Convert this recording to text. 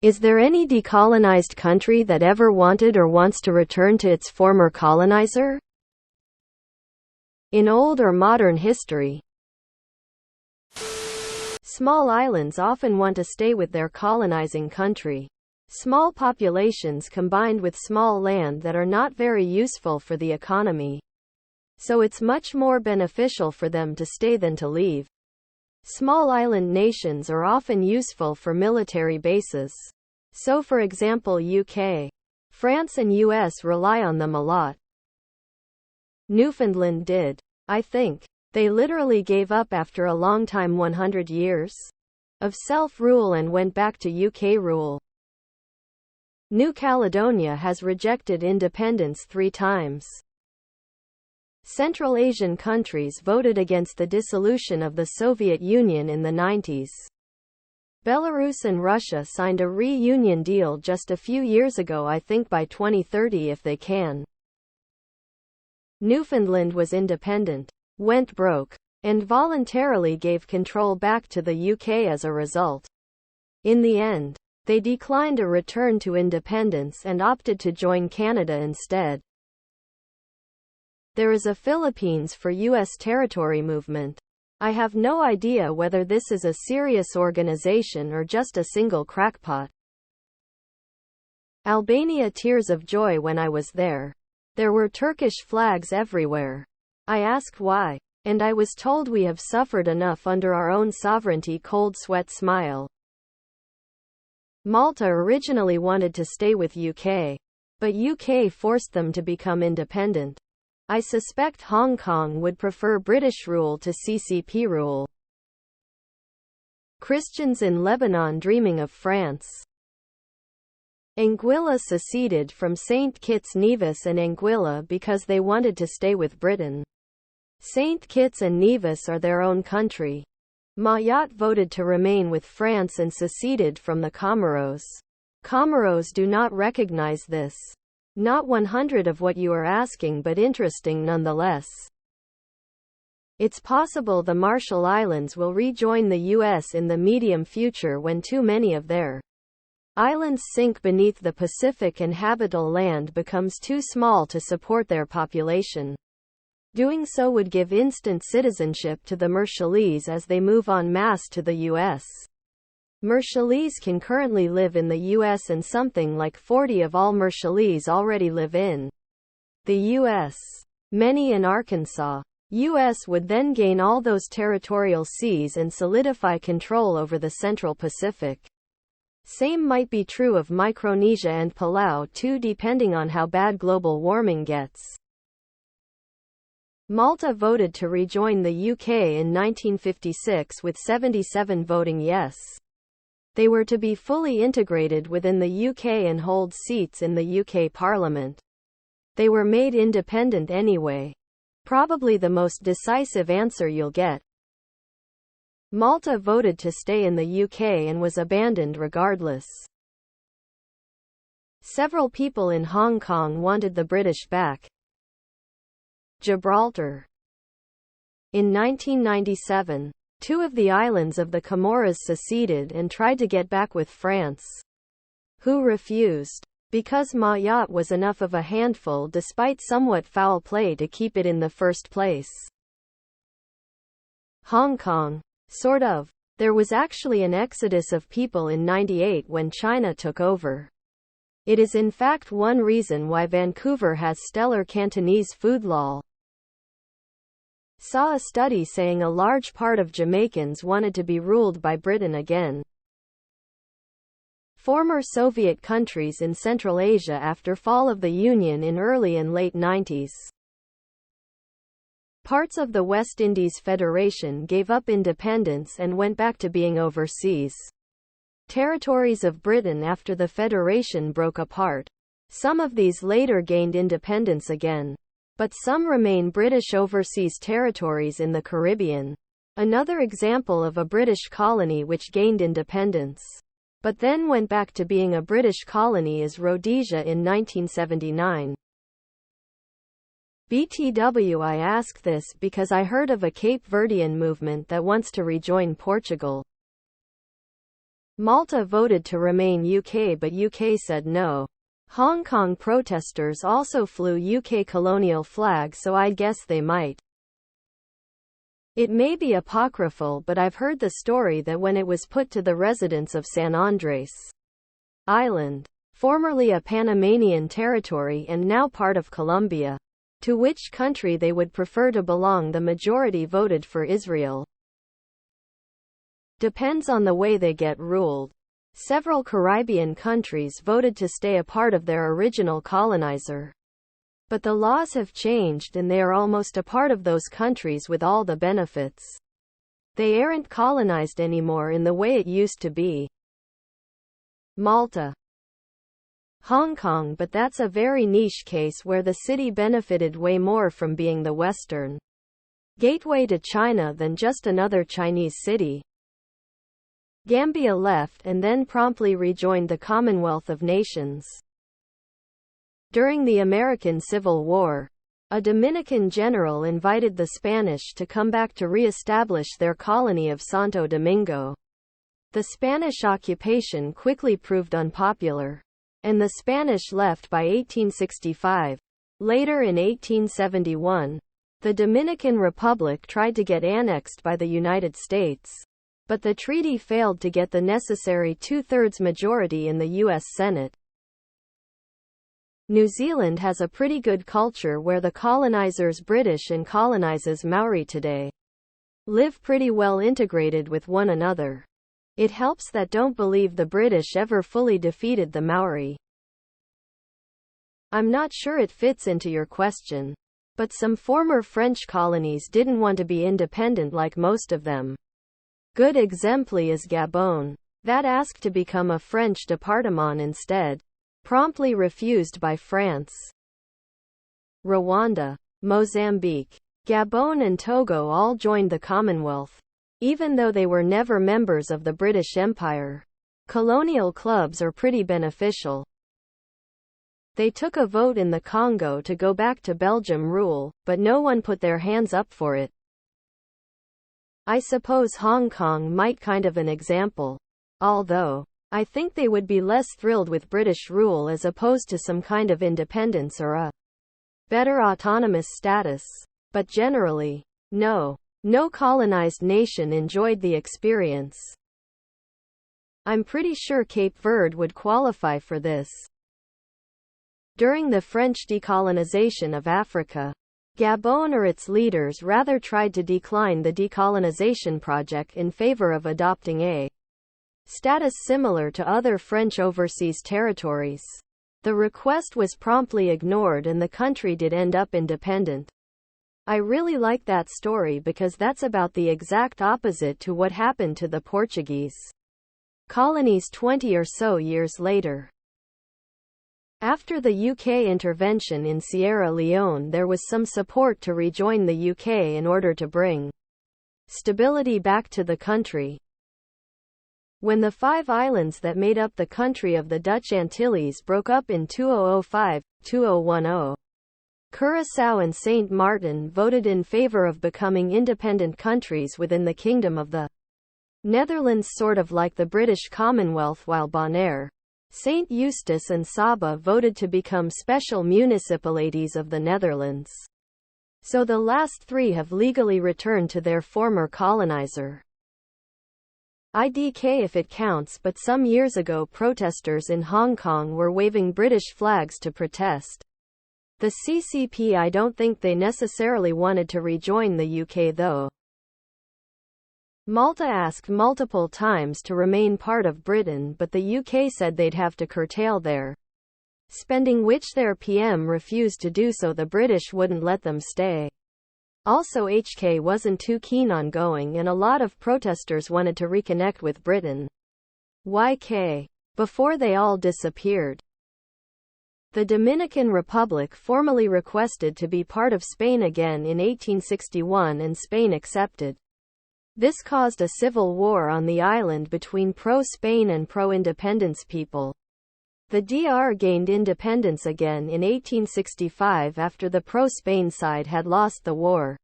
Is there any decolonized country that ever wanted or wants to return to its former colonizer? In old or modern history, small islands often want to stay with their colonizing country. Small populations combined with small land that are not very useful for the economy. So it's much more beneficial for them to stay than to leave. Small island nations are often useful for military bases. So for example UK, France and US rely on them a lot. Newfoundland did. I think. They literally gave up after a long time, 100 years of self-rule, and went back to UK rule. New Caledonia has rejected independence 3 times. Central Asian countries voted against the dissolution of the Soviet Union in the 90s. Belarus and Russia signed a reunion deal just a few years ago, I think by 2030 if they can. Newfoundland was independent, went broke, and voluntarily gave control back to the UK as a result. In the end, they declined a return to independence and opted to join Canada instead. There is a Philippines for U.S. territory movement. I have no idea whether this is a serious organization or just a single crackpot. Albania, tears of joy when I was there. There were Turkish flags everywhere. I asked why, and I was told we have suffered enough under our own sovereignty, cold sweat smile. Malta originally wanted to stay with UK, but UK forced them to become independent. I suspect Hong Kong would prefer British rule to CCP rule. Christians in Lebanon dreaming of France. Anguilla seceded from St. Kitts, Nevis and Anguilla because they wanted to stay with Britain. St. Kitts and Nevis are their own country. Mayotte voted to remain with France and seceded from the Comoros. Comoros do not recognize this. Not 100 of what you are asking, but interesting nonetheless. It's possible the Marshall Islands will rejoin the U.S. in the medium future when too many of their islands sink beneath the Pacific and habitable land becomes too small to support their population. Doing so would give instant citizenship to the Marshallese as they move en masse to the U.S. Marshallese can currently live in the U.S. and something like 40 of all Marshallese already live in the U.S. Many in Arkansas. U.S. would then gain all those territorial seas and solidify control over the Central Pacific. Same might be true of Micronesia and Palau too, depending on how bad global warming gets. Malta voted to rejoin the UK in 1956 with 77 voting yes. They were to be fully integrated within the UK and hold seats in the UK Parliament. They were made independent anyway. Probably the most decisive answer you'll get. Malta voted to stay in the UK and was abandoned regardless. Several people in Hong Kong wanted the British back. Gibraltar. In 1997, 2 of the islands of the Comoros seceded and tried to get back with France, who refused, because Mayotte was enough of a handful despite somewhat foul play to keep it in the first place. Hong Kong. Sort of. There was actually an exodus of people in '98 when China took over. It is in fact one reason why Vancouver has stellar Cantonese food law. Saw a study saying a large part of Jamaicans wanted to be ruled by Britain again. Former Soviet countries in Central Asia after fall of the Union in early and late 90s. Parts of the West Indies Federation gave up independence and went back to being overseas territories of Britain after the Federation broke apart. Some of these later gained independence again. But some remain British overseas territories in the Caribbean. Another example of a British colony which gained independence, but then went back to being a British colony is Rhodesia in 1979. BTW, I ask this because I heard of a Cape Verdean movement that wants to rejoin Portugal. Malta voted to remain UK, but UK said no. Hong Kong protesters also flew UK colonial flags, so I guess they might. It may be apocryphal, but I've heard the story that when it was put to the residents of San Andres Island, formerly a Panamanian territory and now part of Colombia, to which country they would prefer to belong, the majority voted for Israel. Depends on the way they get ruled. Several Caribbean countries voted to stay a part of their original colonizer. But the laws have changed and they are almost a part of those countries with all the benefits. They aren't colonized anymore in the way it used to be. Malta. Hong Kong, but that's a very niche case where the city benefited way more from being the Western gateway to China than just another Chinese city. Gambia left and then promptly rejoined the Commonwealth of Nations. During the American Civil War, a Dominican general invited the Spanish to come back to re-establish their colony of Santo Domingo. The Spanish occupation quickly proved unpopular, and the Spanish left by 1865. Later in 1871, the Dominican Republic tried to get annexed by the United States, but the treaty failed to get the necessary two-thirds majority in the U.S. Senate. New Zealand has a pretty good culture where the colonizers British and colonizes Maori today live pretty well integrated with one another. It helps that don't believe the British ever fully defeated the Maori. I'm not sure it fits into your question, but some former French colonies didn't want to be independent like most of them. Good exemplar is Gabon, that asked to become a French département instead, promptly refused by France. Rwanda, Mozambique, Gabon and Togo all joined the Commonwealth, even though they were never members of the British Empire. Colonial clubs are pretty beneficial. They took a vote in the Congo to go back to Belgium rule, but no one put their hands up for it. I suppose Hong Kong might kind of an example, although I think they would be less thrilled with British rule as opposed to some kind of independence or a better autonomous status. But generally, no colonized nation enjoyed the experience. I'm pretty sure Cape Verde would qualify for this. During the French decolonization of Africa, Gabon or its leaders rather tried to decline the decolonization project in favor of adopting a status similar to other French overseas territories. The request was promptly ignored and the country did end up independent. I really like that story because that's about the exact opposite to what happened to the Portuguese colonies 20 or so years later. After the UK intervention in Sierra Leone, there was some support to rejoin the UK in order to bring stability back to the country. When the 5 islands that made up the country of the Dutch Antilles broke up in 2005-2010, Curaçao and Saint Martin voted in favor of becoming independent countries within the Kingdom of the Netherlands, sort of like the British Commonwealth, while Bonaire, Saint Eustace and Saba voted to become special municipalities of the Netherlands. So the last 3 have legally returned to their former colonizer. IDK if it counts, but some years ago protesters in Hong Kong were waving British flags to protest. The CCP, I don't think they necessarily wanted to rejoin the UK though. Malta asked multiple times to remain part of Britain, but the UK said they'd have to curtail their spending, which their PM refused to do, so the British wouldn't let them stay. Also, HK wasn't too keen on going, and a lot of protesters wanted to reconnect with Britain. YK. Before they all disappeared. The Dominican Republic formally requested to be part of Spain again in 1861 and Spain accepted. This caused a civil war on the island between pro-Spain and pro-independence people. The DR gained independence again in 1865 after the pro-Spain side had lost the war.